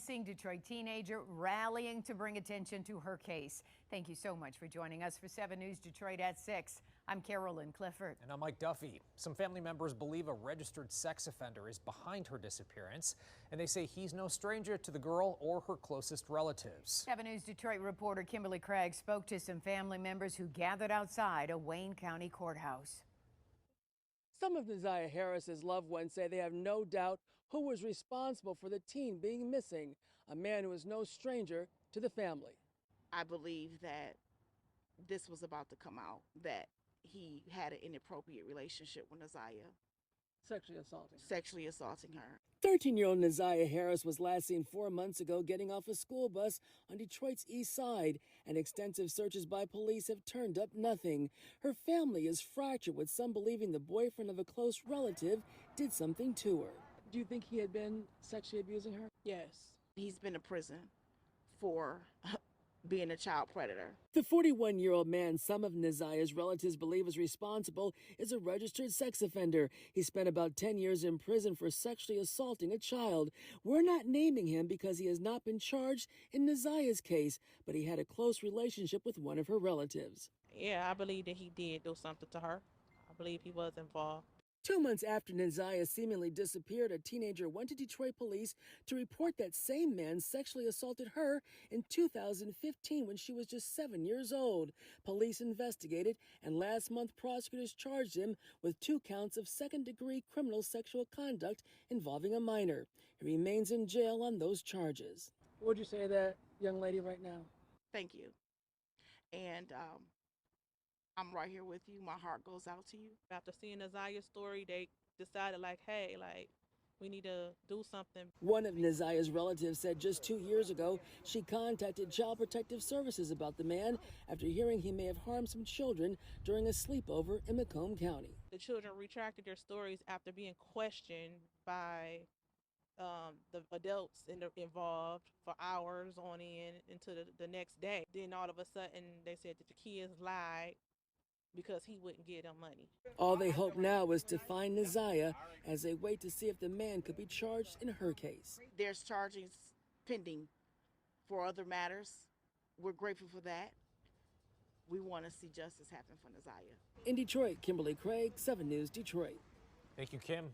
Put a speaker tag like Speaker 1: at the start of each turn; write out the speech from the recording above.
Speaker 1: missing Detroit teenager rallying to bring attention to her case. Thank you so much for joining us for 7 News Detroit at 6. I'm Carolyn Clifford.
Speaker 2: And I'm Mike Duffy. Some family members believe a registered sex offender is behind her disappearance, and they say he's no stranger to the girl or her closest relatives.
Speaker 1: 7 News Detroit reporter Kimberly Craig spoke to some family members who gathered outside a Wayne County courthouse.
Speaker 3: Some of ZIYAH Harris's loved ones say they have no doubt who was responsible for the teen being missing, a man who is no stranger to the family.
Speaker 4: I believe that this was about to come out, that he had an inappropriate relationship with ZIYAH. Sexually assaulting her.
Speaker 3: 13-year-old ZIYAH Harris was last seen 4 months ago getting off a school bus on Detroit's east side, and extensive searches by police have turned up nothing. Her family is fractured, with some believing the boyfriend of a close relative did something to her. Do you think he had been sexually abusing her?
Speaker 4: Yes. He's been in prison for being a child predator.
Speaker 3: The 41-year-old man some of ZIYAH's relatives believe is responsible is a registered sex offender. He spent about 10 years in prison for sexually assaulting a child. We're not naming him because he has not been charged in ZIYAH's case, but he had a close relationship with one of her relatives.
Speaker 5: Yeah, I believe that he did do something to her. I believe he was involved.
Speaker 3: 2 months after ZIYAH seemingly disappeared, a teenager went to Detroit police to report that same man sexually assaulted her in 2015 when she was just 7 years old. Police investigated, and last month prosecutors charged him with 2 counts of second-degree criminal sexual conduct involving a minor. He remains in jail on those charges. What would you say to that young lady right now?
Speaker 4: Thank you. And I'm right here with you. My heart goes out to you.
Speaker 5: After seeing ZIYAH's story, they decided hey, we need to do something.
Speaker 3: One of ZIYAH's relatives said just 2 years ago she contacted Child Protective Services about the man after hearing he may have harmed some children during a sleepover in Macomb County.
Speaker 5: The children retracted their stories after being questioned by the adults involved for hours on end into the next day. Then all of a sudden they said that the kids lied because he wouldn't give them money.
Speaker 3: All they hope now is to find ZIYAH as they wait to see if the man could be charged in her case.
Speaker 4: There's charges pending for other matters. We're grateful for that. We want to see justice happen for ZIYAH.
Speaker 3: In Detroit, Kimberly Craig, 7 News Detroit.
Speaker 2: Thank you, Kim.